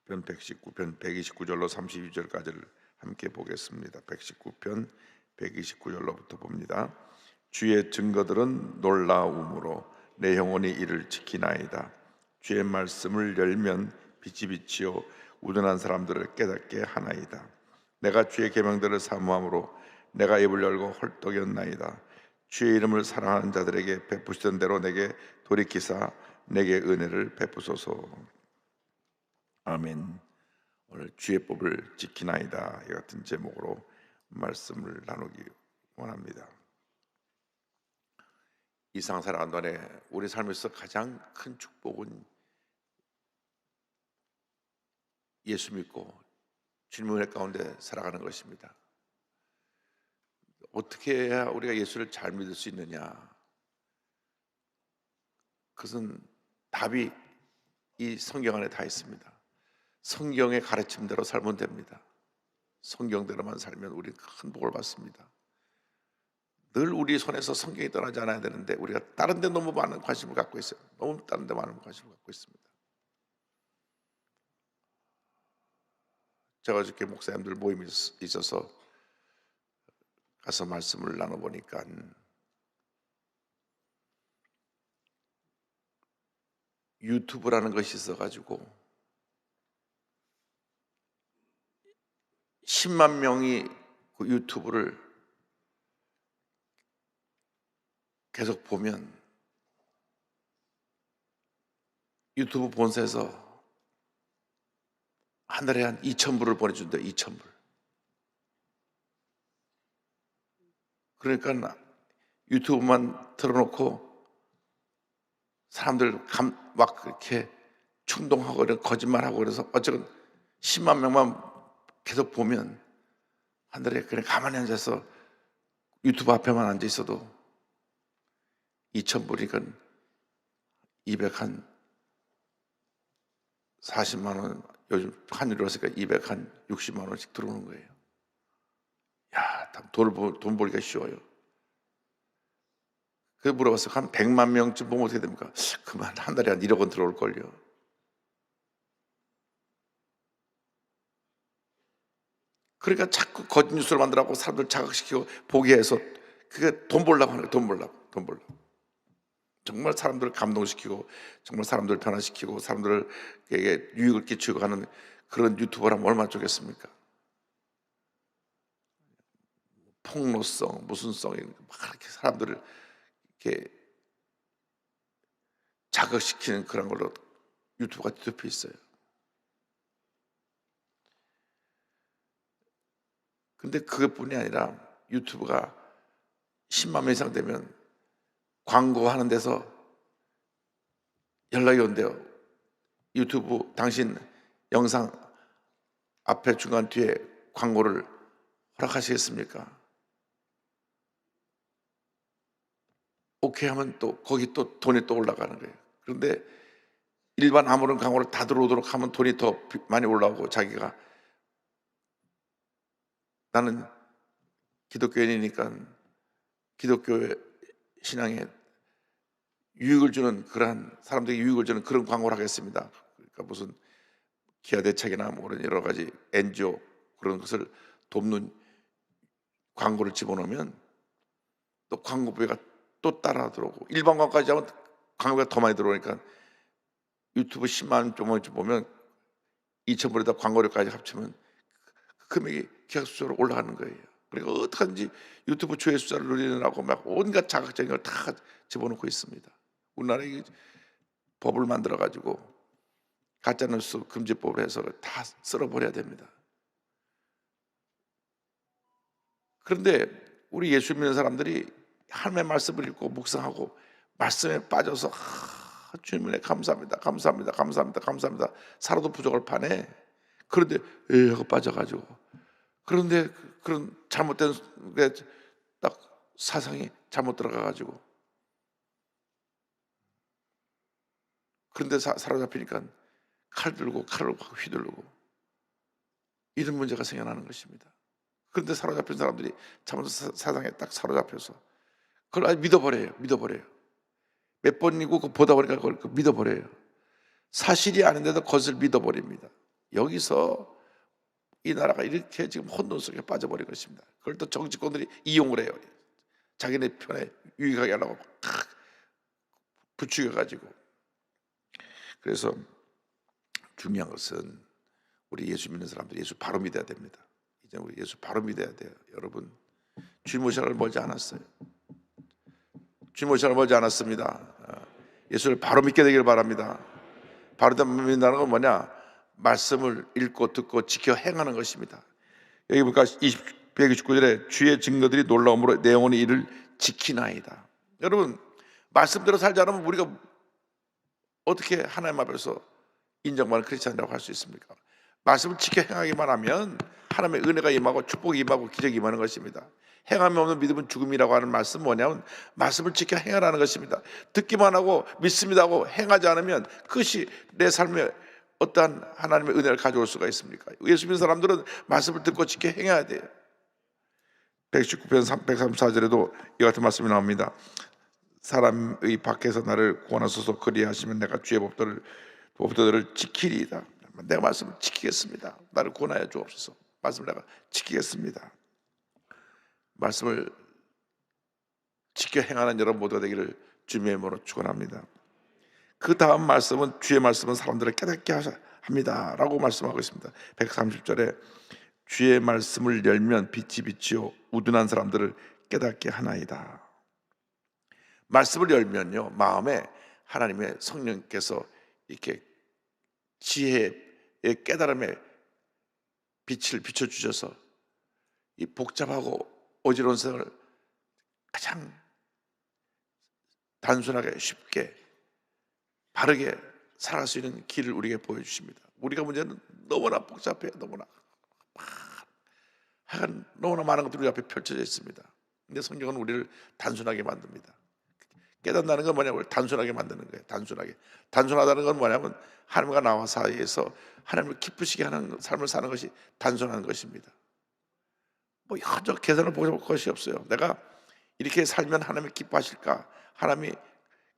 시편 119편 129절로 32절까지를 함께 보겠습니다. 119편 129절로부터 봅니다. 주의 증거들은 놀라움으로 내 영혼이 이를 지키나이다. 주의 말씀을 열면 빛이 비치어 우둔한 사람들을 깨닫게 하나이다. 내가 주의 계명들을 사모함으로 내가 입을 열고 헐떡였나이다. 주의 이름을 사랑하는 자들에게 베푸시던 대로 내게 돌이키사 내게 은혜를 베푸소서. 아멘. 오늘 주의 법을 지키나이다, 이 같은 제목으로 말씀을 나누기 원합니다. 이 세상 살아가는 동안에 우리 삶에서 가장 큰 축복은 예수 믿고 주님의 은혜 가운데 살아가는 것입니다. 어떻게 해야 우리가 예수를 잘 믿을 수 있느냐? 그것은 답이 이 성경 안에 다 있습니다. 성경의 가르침대로 살면 됩니다. 성경대로만 살면 우리는 큰 복을 받습니다. 늘 우리 손에서 성경이 떠나지 않아야 되는데 우리가 다른 데 너무 많은 관심을 갖고 있어요. 너무 다른 데 많은 관심을 갖고 있습니다. 제가 어저께 목사님들 모임이 있어서 가서 말씀을 나눠보니까 유튜브라는 것이 있어가지고 10만 명이 그 유튜브를 계속 보면 유튜브 본사에서 한 달에 한 2,000불을 보내준대요. 2,000불. 그러니까 유튜브만 틀어놓고 사람들 막 그렇게 충동하고 거짓말하고 그래서 어쨌든 10만 명만 계속 보면 한 달에 그냥 가만히 앉아서 유튜브 앞에만 앉아 있어도 2,000불이니까 240만 원, 요즘 환율이 왔으니까 260만 원씩 들어오는 거예요. 야, 돈 벌기가 쉬워요. 그래서 물어봤어요. 한 100만 명쯤 보면 어떻게 됩니까? 그만 한 달에 한 1억 원 들어올걸요. 그러니까 자꾸 거짓 뉴스를 만들라고 사람들 자극시키고 보게 해서 그게 돈 벌려고 하는 거예요. 돈 벌려고. 정말 사람들을 감동시키고 정말 사람들을 변화시키고 사람들에게 유익을 끼치고 하는 그런 유튜버라면 얼마나 좋겠습니까? 폭로성, 무슨성 막 이렇게 사람들을 이렇게 자극시키는 그런 걸로 유튜브가 뒤덮여 있어요. 근데 그것뿐이 아니라 유튜브가 10만 명 이상 되면 광고하는 데서 연락이 온대요. 유튜브 당신 영상 앞에 중간 뒤에 광고를 허락하시겠습니까? 오케이 하면 또 거기 또 돈이 또 올라가는 거예요. 그런데 일반 아무런 광고를 다 들어오도록 하면 돈이 더 많이 올라오고 자기가 나는 기독교인이니까 기독교 신앙에 유익을 주는 그러한 사람들에게 유익을 주는 그런 광고를 하겠습니다. 그러니까 무슨 기아대책이나 뭐 그런 여러 가지 NGO 그런 것을 돕는 광고를 집어넣으면 또 광고비가 또 따라 들어오고 일반 광고까지 하면 광고가 더 많이 들어오니까 유튜브 10만 좀 보면 2,000불에다 광고료까지 합치면 그 금액이 기하급수적으로 올라가는 거예요. 그러니까 어떡하든지 유튜브 조회 숫자를 늘리느라고 막 온갖 자극적인 걸 다 집어넣고 있습니다. 우리나라에 법을 만들어 가지고 가짜뉴스 금지법을 해서 다 쓸어버려야 됩니다. 그런데 우리 예수 믿는 사람들이 하나님의 말씀을 읽고 묵상하고 말씀에 빠져서 주님의 감사합니다, 감사합니다, 감사합니다, 감사합니다. 살아도 부족할 판에 그런데 하고 빠져가지고 그런데 그런 잘못된 딱 사상이 잘못 들어가가지고 그런데 사로잡히니까 칼 들고 칼을 휘두르고 이런 문제가 생겨나는 것입니다. 그런데 사로잡힌 사람들이 잘못 사상에 딱 사로잡혀서 그걸 아주 믿어버려요. 몇 번이고 보다 보니까 그걸 믿어버려요. 사실이 아닌데도 그것을 믿어버립니다. 여기서 이 나라가 이렇게 지금 혼돈 속에 빠져버린 것입니다. 그걸 또 정치권들이 이용을 해요. 자기네 편에 유익하게 하려고 부추겨가지고. 그래서 중요한 것은 우리 예수 믿는 사람들 예수 바로 믿어야 됩니다. 이제 우리 예수 바로 믿어야 돼요. 여러분, 주님 오실 날 멀지 않았어요. 주님 오실 날 멀지 않았습니다. 예수를 바로 믿게 되길 바랍니다. 바로 믿는다는 건 뭐냐? 말씀을 읽고 듣고 지켜 행하는 것입니다. 여기 보니까 129절에 주의 증거들이 놀라움으로 내 영혼이 이를 지키나이다. 여러분, 말씀대로 살지 않으면 우리가 어떻게 하나님 앞에서 인정받는 크리스찬이라고 할 수 있습니까? 말씀을 지켜 행하기만 하면 하나님의 은혜가 임하고 축복이 임하고 기적이 임하는 것입니다. 행함이 없는 믿음은 죽음이라고 하는 말씀은 뭐냐면 말씀을 지켜 행하라는 것입니다. 듣기만 하고 믿습니다 하고 행하지 않으면 그것이 내 삶에 어떠한 하나님의 은혜를 가져올 수가 있습니까? 예수 믿는 사람들은 말씀을 듣고 지켜 행해야 돼요. 119편 134절에도 이 같은 말씀이 나옵니다. 사람의 밖에서 나를 구원하소서, 그리하시면 내가 주의 법도들을 지키리이다. 내가 말씀을 지키겠습니다. 나를 구원하여 주옵소서. 말씀을 내가 지키겠습니다. 말씀을 지켜 행하는 여러분 모두가 되기를 주님의 이름으로 축원합니다. 그 다음 말씀은 주의 말씀은 사람들을 깨닫게 합니다 라고 말씀하고 있습니다. 130절에 주의 말씀을 열면 빛이 비치요 우둔한 사람들을 깨닫게 하나이다. 말씀을 열면요, 마음에 하나님의 성령께서 이렇게 지혜의 깨달음의 빛을 비춰주셔서 이 복잡하고 어지러운 세상을 가장 단순하게 쉽게 바르게 살아갈 수 있는 길을 우리에게 보여주십니다. 우리가 문제는 너무나 복잡해요. 너무나 많은 것들이 우리 앞에 펼쳐져 있습니다. 근데 성경은 우리를 단순하게 만듭니다. 깨닫는다는 건 뭐냐면 단순하게 만드는 거예요. 단순하다는 건 뭐냐면 하나님과 나와 사이에서 하나님을 기쁘시게 하는 삶을 사는 것이 단순한 것입니다. 뭐 여러 계산을 복잡할 것이 없어요. 내가 이렇게 살면 하나님이 기뻐하실까? 하나님이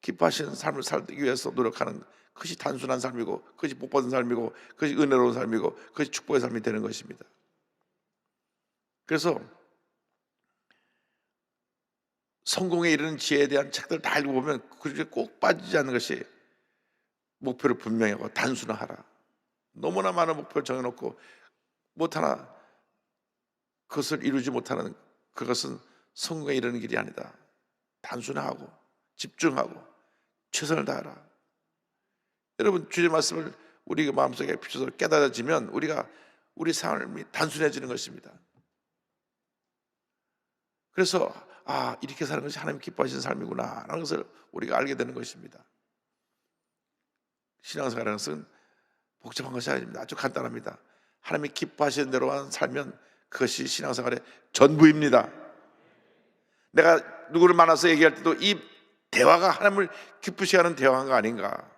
기뻐하시는 삶을 살기 위해서 노력하는 그것이 단순한 삶이고, 그것이 복받은 삶이고, 그것이 은혜로운 삶이고, 그것이 축복의 삶이 되는 것입니다. 그래서 성공에 이르는 지혜에 대한 책들을 다 읽어보면 그중에 꼭 빠지지 않는 것이 목표를 분명히 하고 단순화하라. 너무나 많은 목표를 정해놓고 못하나 그것을 이루지 못하는 그것은 성공에 이르는 길이 아니다. 단순화하고 집중하고 최선을 다하라. 여러분, 주의 말씀을 우리 마음속에 비춰서 깨달아지면 우리 삶이 단순해지는 것입니다. 그래서 이렇게 사는 것이 하나님 기뻐하시는 삶이구나 라는 것을 우리가 알게 되는 것입니다. 신앙생활이라는 것은 복잡한 것이 아닙니다. 아주 간단합니다. 하나님이 기뻐하시는 대로만 살면 그것이 신앙생활의 전부입니다. 내가 누구를 만나서 얘기할 때도 이 대화가 하나님을 기쁘시게 하는 대화가 아닌가.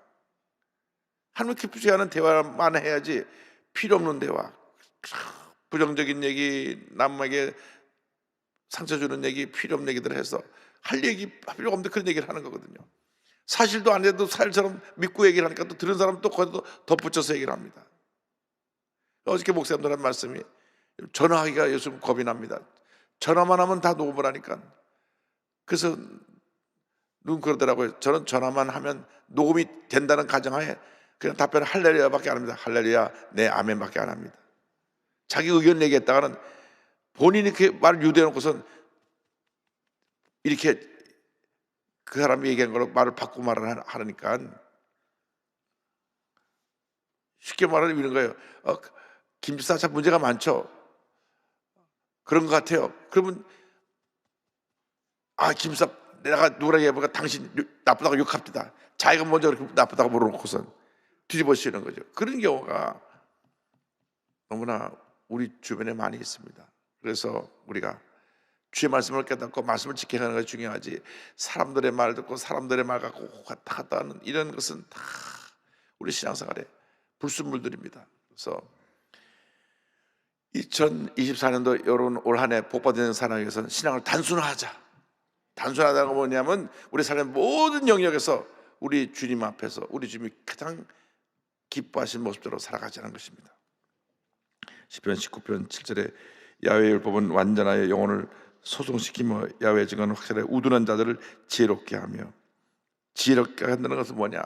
하나님을 기쁘시게 하는 대화만 해야지 필요 없는 대화, 부정적인 얘기, 남에게 상처 주는 얘기, 필요 없는 얘기들을 해서 할 필요가 없는데 그런 얘기를 하는 거거든요. 사실도 아닌데도 사실처럼 믿고 얘기를 하니까 또 들은 사람은 또 거기서 덧붙여서 얘기를 합니다. 어저께 목사님들 한 말씀이 전화하기가 요즘 겁이 납니다. 전화만 하면 다 녹음을 하니까. 그래서 누군 그러더라고요. 저는 전화만 하면 녹음이 된다는 가정하에 그냥 답변을 할렐루야밖에 안 합니다. 할렐루야, 네, 아멘밖에 안 합니다. 자기 의견 얘기했다가는 본인이 이렇게 말을 유도해놓고선 이렇게 그 사람이 얘기한 걸로 말을 바꾸고 말을 하니까 쉽게 말하면 이런 거예요. 김집사 참 문제가 많죠. 그런 것 같아요. 그러면 김집사 내가 누구라 얘기해보니까 당신 나쁘다고 욕합니다. 자기가 먼저 그렇게 나쁘다고 물어놓고선 뒤집어쓰는 거죠. 그런 경우가 너무나 우리 주변에 많이 있습니다. 그래서 우리가 주의 말씀을 깨닫고 말씀을 지켜가는 것이 중요하지, 사람들의 말 듣고 사람들의 말 갖고 왔다 갔다 하는 이런 것은 다 우리 신앙생활의 불순물들입니다. 그래서 2024년도 여러분 올 한 해 복받는 사람에 위해서는 신앙을 단순화하자. 단순하다는 건 뭐냐면 우리 삶의 모든 영역에서 우리 주님 앞에서 우리 주님이 가장 기뻐하신 모습대로 살아가자는 것입니다. 시편 19편 7절에 야훼의 율법은 완전하여 영혼을 소송시키며 야훼의 증언은 확실하여 우둔한 자들을 지혜롭게 하며, 지혜롭게 한다는 것은 뭐냐?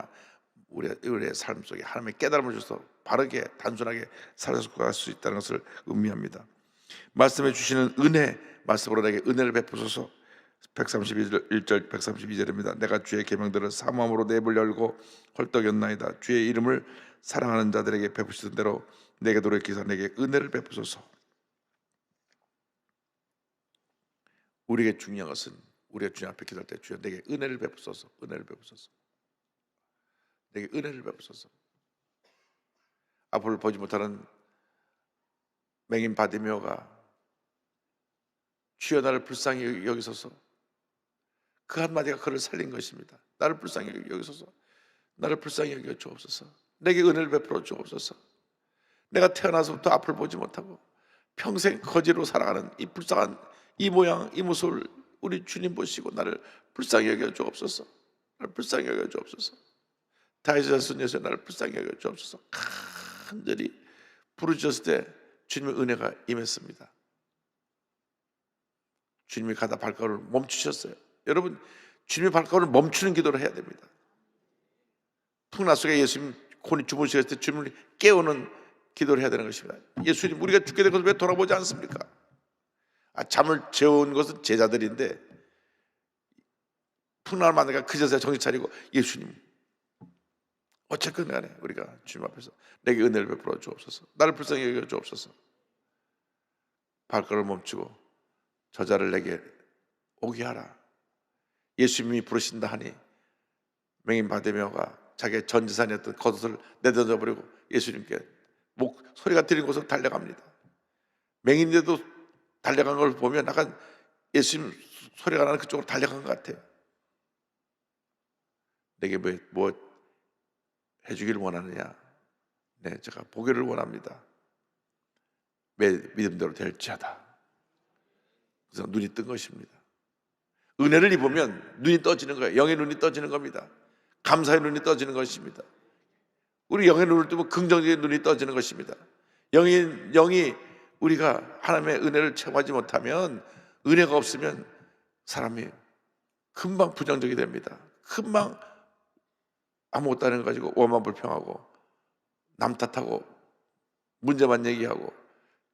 우리의 삶 속에 하나님의 깨달음을 주셔서 바르게 단순하게 살아갈 수 있다는 것을 의미합니다. 말씀해 주시는 은혜, 말씀으로 내게 은혜를 베푸소서. 132절 132절입니다. 내가 주의 계명들을 사모함으로 내 입을 열고 헐떡 였나이다. 주의 이름을 사랑하는 자들에게 베푸시던 대로 내게 돌이키사 내게 은혜를 베푸소서. 우리에게 중요한 것은 우리가 주님 앞에 기도할 때 주여 내게 은혜를 베푸소서, 은혜를 베푸소서, 내게 은혜를 베푸소서. 앞을 보지 못하는 맹인 바디메오가 주여 나를 불쌍히 여기소서, 그 한마디가 그를 살린 것입니다. 나를 불쌍히 여기소서, 나를 불쌍히 여겨 주옵소서, 내게 은혜를 베풀어 주옵소서. 내가 태어나서부터 앞을 보지 못하고 평생 거지로 살아가는 이 불쌍한 이 모양 이 모습을 우리 주님 보시고 나를 불쌍히 여겨 주옵소서, 나를 불쌍히 여겨 주옵소서. 다윗의 자손 예수 나를 불쌍히 여겨 주옵소서. 간절히 부르짖었을 때 주님의 은혜가 임했습니다. 주님이 가다 발걸음을 멈추셨어요. 여러분, 주님의 발걸음을 멈추는 기도를 해야 됩니다. 풍랑 속에 예수님 곤히 주무셨을 때 주님을 깨우는 기도를 해야 되는 것입니다. 예수님, 우리가 죽게 된 것을 왜 돌아보지 않습니까? 잠을 재운 것은 제자들인데 풍랑을 만나니까 그제서야 정신 차리고 예수님, 어쨌든 간에 우리가 주님 앞에서 내게 은혜를 베풀어 주옵소서, 나를 불쌍히 여겨 주옵소서. 발걸음을 멈추고 저자를 내게 오게 하라. 예수님이 부르신다 하니 맹인 바디메오가 자기의 전 재산이었던 겉옷을 내던져 버리고 예수님께 소리가 들린 곳으로 달려갑니다. 맹인인데도 달려간 걸 보면 약간 예수님 소리가 나는 그쪽으로 달려간 것 같아요. 내게 뭐 해주기를 원하느냐? 네, 제가 보기를 원합니다. 내 믿음대로 될지어다. 그래서 눈이 뜬 것입니다. 은혜를 입으면 눈이 떠지는 거예요. 영의 눈이 떠지는 겁니다. 감사의 눈이 떠지는 것입니다. 우리 영의 눈을 뜨면 긍정적인 눈이 떠지는 것입니다. 영이 우리가 하나님의 은혜를 체험하지 못하면, 은혜가 없으면 사람이 금방 부정적이 됩니다. 금방 아무것도 아닌 거 가지고 원망불평하고 남 탓하고 문제만 얘기하고,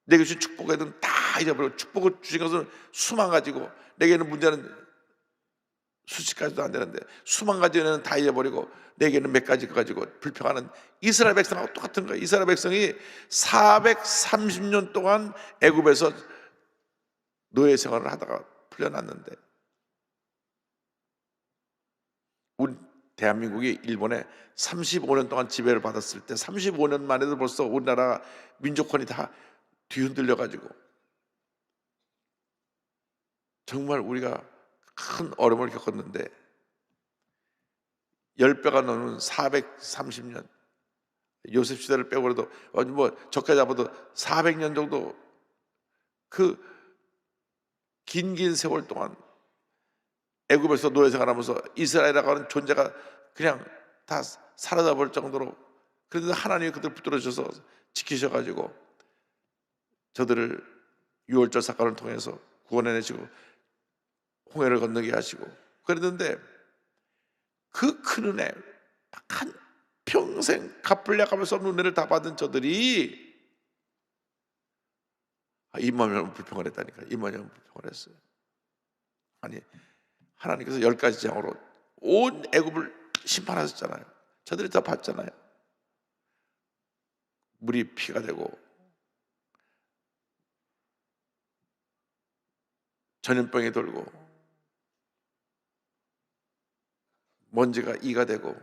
내게 주신 축복에는 다 잊어버리고, 축복을 주신 것은 수만 가지고 내게는 문제는 수십 가지도 안 되는데 수만 가지는 다 잊어버리고 내게는 몇 가지 가지고 불평하는 이스라엘 백성하고 똑같은 거예요. 이스라엘 백성이 430년 동안 애굽에서 노예 생활을 하다가 풀려났는데, 우리 대한민국이 일본에 35년 동안 지배를 받았을 때 35년 만에도 벌써 우리나라 민족권이 다 뒤흔들려 가지고 정말 우리가 큰 어려움을 겪었는데, 10배가 넘는 430년, 요셉 시대를 빼고 그래도 뭐 적게 잡아도 400년 정도, 그 긴 세월 동안 애굽에서 노예 생활하면서 이스라엘이라고 하는 존재가 그냥 다 사라져 버릴 정도로, 그래도 하나님이 그들을 붙들어 주셔서 지키셔가지고 저들을 유월절 사건을 통해서 구원해내시고 홍해를 건너게 하시고 그랬는데, 그 큰 은혜, 한 평생 갚으려 갚을 수 없는 은혜를 다 받은 저들이 입만 불평을 했다니까. 입만 불평을 했어요. 아니, 하나님께서 10가지 재앙으로 온 애굽을 심판하셨잖아요. 저들이 다 봤잖아요. 물이 피가 되고 전염병이 돌고 먼지가 이가 되고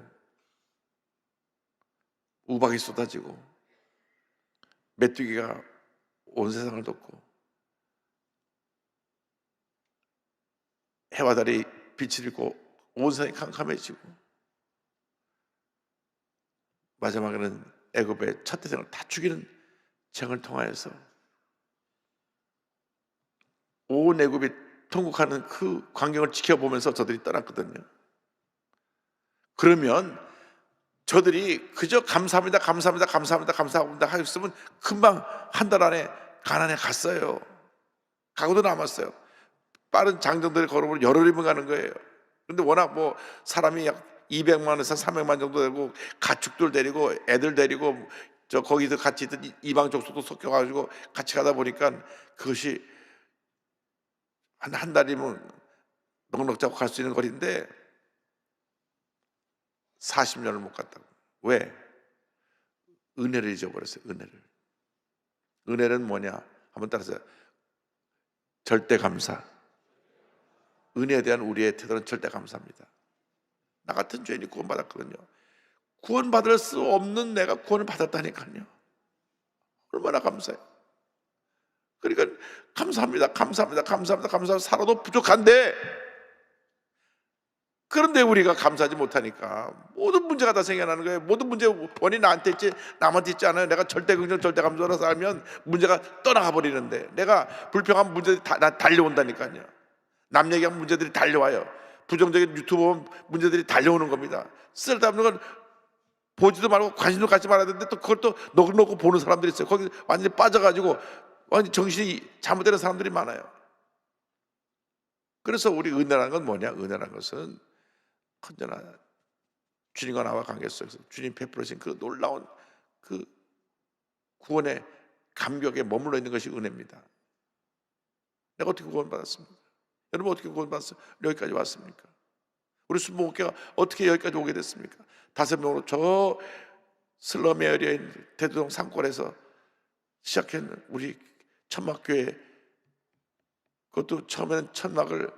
우박이 쏟아지고 메뚜기가 온 세상을 덮고 해와 달이 빛을 잃고 온 세상이 캄캄해지고, 마지막에는 애굽의 첫 태생을 다 죽이는 재앙을 통하여서 온 애굽이 통곡하는 그 광경을 지켜보면서 저들이 떠났거든요. 그러면 저들이 그저 감사합니다, 감사합니다, 감사합니다, 감사합니다 하였으면 금방 한 달 안에 가나안에 갔어요. 가고도 남았어요. 빠른 장정들이 걸어보면 열흘이면 가는 거예요. 그런데 워낙 뭐 사람이 약 200만에서 300만 정도 되고 가축들 데리고 애들 데리고 저 거기서 같이 있던 이방 족속도 섞여가지고 같이 가다 보니까 그것이 한 달이면 넉넉 잡고 갈 수 있는 거리인데 40년을 못 갔다고. 왜? 은혜를 잊어버렸어요. 은혜는 뭐냐? 한번 따라서 절대 감사. 은혜에 대한 우리의 태도는 절대 감사합니다. 나 같은 죄인이 구원받았거든요. 구원받을 수 없는 내가 구원을 받았다니까요. 얼마나 감사해요. 그러니까 감사합니다, 감사합니다, 감사합니다, 감사합니다. 살아도 부족한데, 그런데 우리가 감사하지 못하니까 모든 문제가 다 생겨나는 거예요. 모든 문제 원인이 나한테 있지 남한테 있지 않아요. 내가 절대 긍정 절대 감사로 살면 문제가 떠나가 버리는데, 내가 불평한 문제들이 다 달려온다니까요. 남 얘기하면 문제들이 달려와요. 부정적인 유튜브 보면 문제들이 달려오는 겁니다. 쓸데없는 건 보지도 말고 관심도 갖지 말아야 되는데 또 그걸 또 놓고 보는 사람들이 있어요. 거기 완전히 빠져가지고 완전 정신이 잘못되는 사람들이 많아요. 그래서 우리 은혜라는 건 뭐냐? 은혜라는 것은 언제나 주님과 나와 관계 속에서 주님 베풀으신 그 놀라운 그 구원의 감격에 머물러 있는 것이 은혜입니다. 내가 어떻게 구원받았습니까? 여러분 어떻게 구원받았어요? 여기까지 왔습니까? 우리 순복음교회가 어떻게 여기까지 오게 됐습니까? 5명으로 저 슬럼에 어려인 대두동 산골에서 시작했는 우리 천막교회, 그것도 처음에는 천막을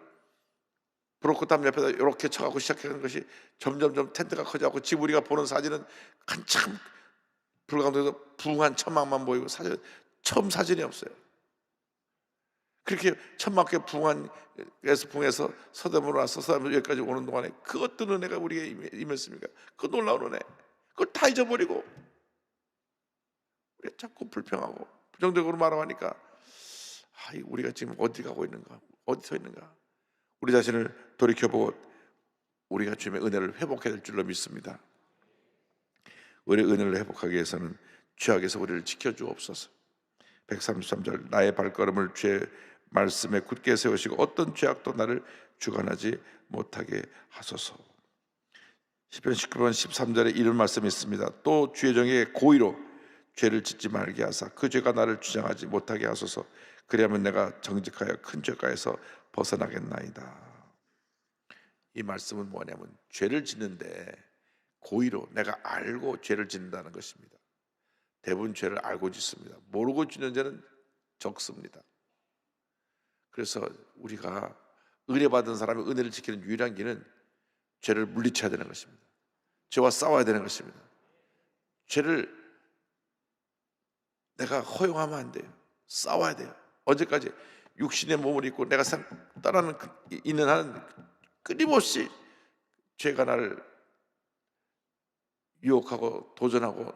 브로커담 옆에다 이렇게 쳐갖고 시작하는 것이 점점점 텐트가 커져갖고 지금 우리가 보는 사진은 한참 불광도에서 부흥한 천막만 보이고 처음 사진이 없어요. 그렇게 천막교회 부흥해서 서대문으로 와서 서대문 여기까지 오는 동안에 그 어떤 은혜가 우리에게 임했습니까? 그 놀라운 은혜, 그걸 다 잊어버리고 우리가 자꾸 불평하고 부정적으로 말하니까 우리가 지금 어디 가고 있는가, 어디 서 있는가. 우리 자신을 돌이켜보고 우리가 주님의 은혜를 회복해야 될 줄로 믿습니다. 우리 은혜를 회복하기 위해서는 죄악에서 우리를 지켜주옵소서. 133절, 나의 발걸음을 주의 말씀에 굳게 세우시고 어떤 죄악도 나를 주관하지 못하게 하소서. 시편 19편 13절에 이런 말씀이 있습니다. 또 주의 정에 고의로 죄를 짓지 말게 하사 그 죄가 나를 주장하지 못하게 하소서. 그리하면 내가 정직하여 큰 죄가에서 벗어나겠나이다. 이 말씀은 뭐냐면 죄를 짓는데 고의로 내가 알고 죄를 짓는다는 것입니다. 대부분 죄를 알고 짓습니다. 모르고 짓는 죄는 적습니다. 그래서 우리가 은혜 받은 사람이 은혜를 지키는 유일한 길은 죄를 물리쳐야 되는 것입니다. 죄와 싸워야 되는 것입니다. 죄를 내가 허용하면 안 돼요. 싸워야 돼요. 언제까지? 육신의 몸을 입고 내가 떠나는 있는 한은 끊임없이 죄가 나를 유혹하고 도전하고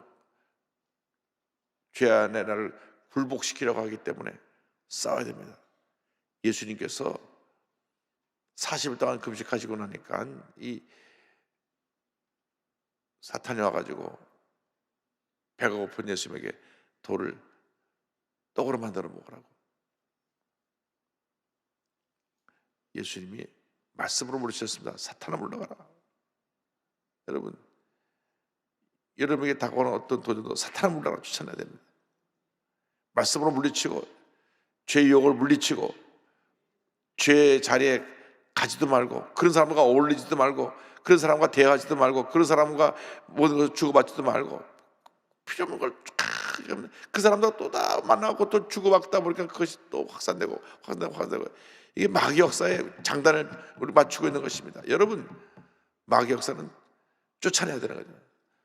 죄 안에 나를 굴복시키려고 하기 때문에 싸워야 됩니다. 예수님께서 40일 동안 금식하시고 나니까 이 사탄이 와가지고 배가 고픈 예수님에게 돌을 떡으로 만들어 먹으라고. 예수님이 말씀으로 물으셨습니다. 사탄아 물러가라. 여러분, 여러분에게 다가오는 어떤 도전도 사탄아 물러가라 추천해야 됩니다. 말씀으로 물리치고 죄의 유혹을 물리치고 죄의 자리에 가지도 말고 그런 사람과 어울리지도 말고 그런 사람과 대화하지도 말고 그런 사람과 모든 것을 주고받지도 말고 필요 없는 걸 그 사람도 또 다 만나고 또 주고받다 보니까 그것이 또 확산되고 이게 마귀 역사의 장단을 우리 맞추고 있는 것입니다. 여러분, 마귀 역사는 쫓아내야 되는 거죠.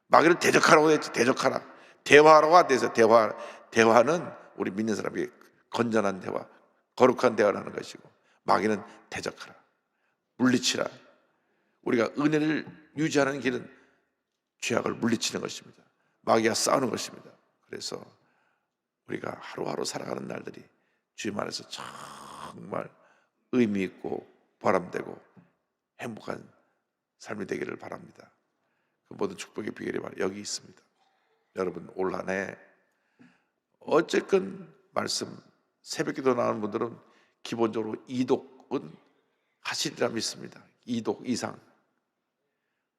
마귀를 대적하라고 했지. 대적하라. 대화라고 안 돼서 대화는 우리 믿는 사람이 건전한 대화, 거룩한 대화를 하는 것이고 마귀는 대적하라, 물리치라. 우리가 은혜를 유지하는 길은 죄악을 물리치는 것입니다. 마귀와 싸우는 것입니다. 그래서 우리가 하루하루 살아가는 날들이 주님 안에서 정말 의미 있고 보람되고 행복한 삶이 되기를 바랍니다. 그 모든 축복의 비결이 바로 여기 있습니다. 여러분, 올 한 해 어쨌건 말씀 새벽기도 나오는 분들은 기본적으로 이독은 하시리라 믿습니다. 이독 이상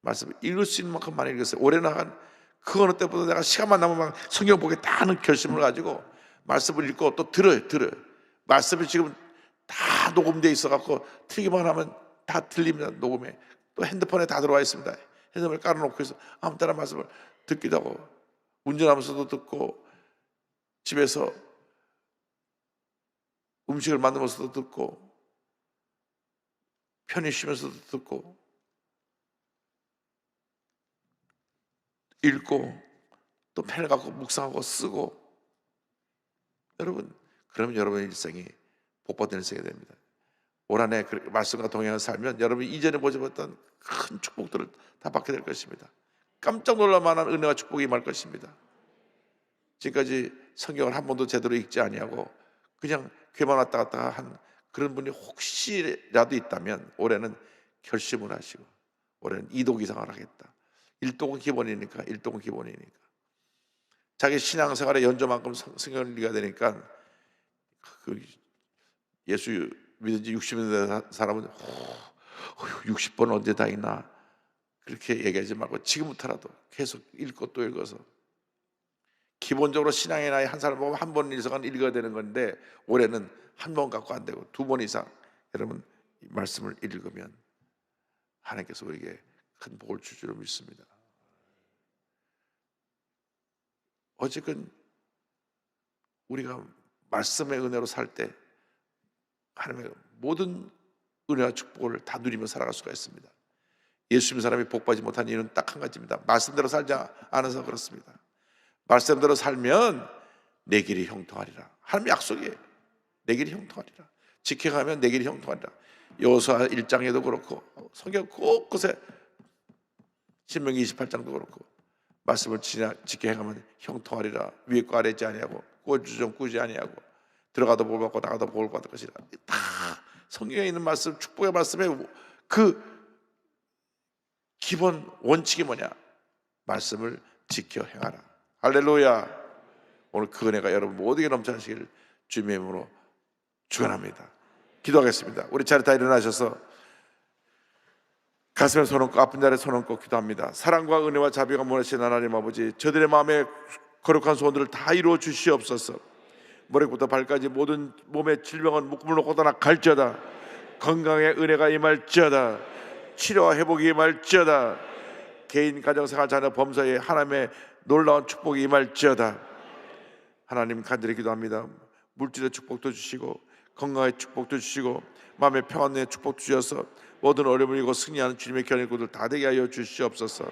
말씀 읽을 수 있는 만큼 많이 읽었어요. 올해는 그 어느 때보다 내가 시간만 남으면 성경 보겠다 하는 결심을 가지고 말씀을 읽고 또 들어요. 말씀이 지금 다 녹음되어 있어갖고 틀기만 하면 다 들립니다. 녹음에 또 핸드폰에 다 들어와 있습니다. 핸드폰을 깔아놓고 해서 아무 때나 말씀을 듣기도 하고, 운전하면서도 듣고, 집에서 음식을 만들면서도 듣고, 편히 쉬면서도 듣고, 읽고, 또 펜을 갖고 묵상하고 쓰고. 여러분, 그러면 여러분의 일생이 복받은 일생이 됩니다. 올 한 해 말씀과 동행하며 살면 여러분이 이전에 보지 못한 큰 축복들을 다 받게 될 것입니다. 깜짝 놀랄 만한 은혜와 축복이 임할 것입니다. 지금까지 성경을 한 번도 제대로 읽지 아니하고 그냥 귀만 왔다 갔다 한 그런 분이 혹시라도 있다면 올해는 결심을 하시고, 올해는 2독 이상을 하겠다. 1독은 기본이니까, 1독은 기본이니까. 자기 신앙생활의 연조만큼 성경을 읽어야 되니까, 그 예수 믿은 지 60년 된 사람은 60번 언제 다 읽나 그렇게 얘기하지 말고 지금부터라도 계속 읽고 또 읽어서, 기본적으로 신앙의 나이 한 사람 보면 한 번 이상은 읽어야 되는 건데 올해는 한 번 갖고 안 되고 2번 이상 여러분 이 말씀을 읽으면 하나님께서 우리에게 큰 복을 줄 줄로 믿습니다. 어쨌든 우리가 말씀의 은혜로 살 때 하나님의 모든 은혜와 축복을 다 누리며 살아갈 수가 있습니다. 예수 믿는 사람이 복받지 못한 이유는 딱 한 가지입니다. 말씀대로 살지 않아서 그렇습니다. 말씀대로 살면 내 길이 형통하리라. 하나님 약속이에요. 내 길이 형통하리라. 지켜가면 내 길이 형통하리라. 여호수아 1장에도 그렇고 성경 곳곳에 신명기 28장도 그렇고 말씀을 지켜 행하면 형통하리라. 위에 거 아래지 아니하고 꾸어주정 꾸지 아니하고 들어가도 복 받고 나가도 복을 받을 것이라. 다 성경에 있는 말씀, 축복의 말씀에 그 기본 원칙이 뭐냐? 말씀을 지켜 행하라. 할렐루야. 오늘 그 은혜가 여러분 모두에게 넘쳐나시기를 주님의 이름으로 축원합니다. 기도하겠습니다. 우리 자리 다 일어나셔서 가슴에 손 얹고 아픈 자리에 손 얹고 기도합니다. 사랑과 은혜와 자비가 원하시는 하나님 아버지, 저들의 마음에 거룩한 소원들을 다 이루어 주시옵소서. 머리부터 발까지 모든 몸의 질병은 묶음을 놓고 다 갈지어다. 건강의 은혜가 임할지어다. 치료와 회복이 임할지어다. 개인, 가정생활, 자녀, 범사에 하나님의 놀라운 축복이 임할지어다. 하나님 간절히 기도합니다. 물질의 축복도 주시고 건강의 축복도 주시고 마음의 평안의 축복도 주셔서 모든 어려움을 이고 승리하는 주님의 견인구들 다 되게 하여 주시옵소서.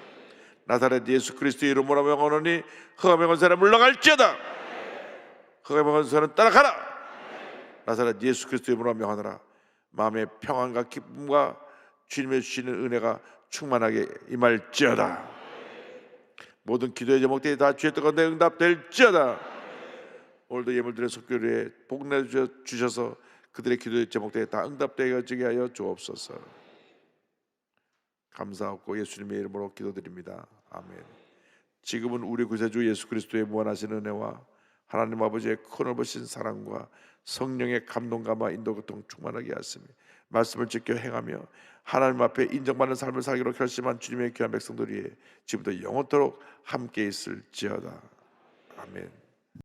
나사렛 예수 그리스도의 이름으로 명하노니 흑암의 권세는 물러갈지어다. 흑암의 권세는 따라가라. 나사렛 예수 그리스도의 이름으로 명하노라. 마음의 평안과 기쁨과 주님의 주시는 은혜가 충만하게 임할지어다. 모든 기도의 제목들이 다 주의 뜻 가운데 응답될지어다. 오늘도 예물들의 속교류에 복 내주셔서 그들의 기도의 제목들이 다 응답되게 하여 주옵소서. 감사하고 예수님의 이름으로 기도드립니다. 아멘. 지금은 우리 구세주 예수 그리스도의 무한하신 은혜와 하나님 아버지의 큰 넓으신 사랑과 성령의 감동감과 인도교통 충만하게 하시며 말씀을 지켜 행하며 하나님 앞에 인정받는 삶을 살기로 결심한 주님의 귀한 백성들이 지금부터 영원토록 함께 있을지어다. 아멘.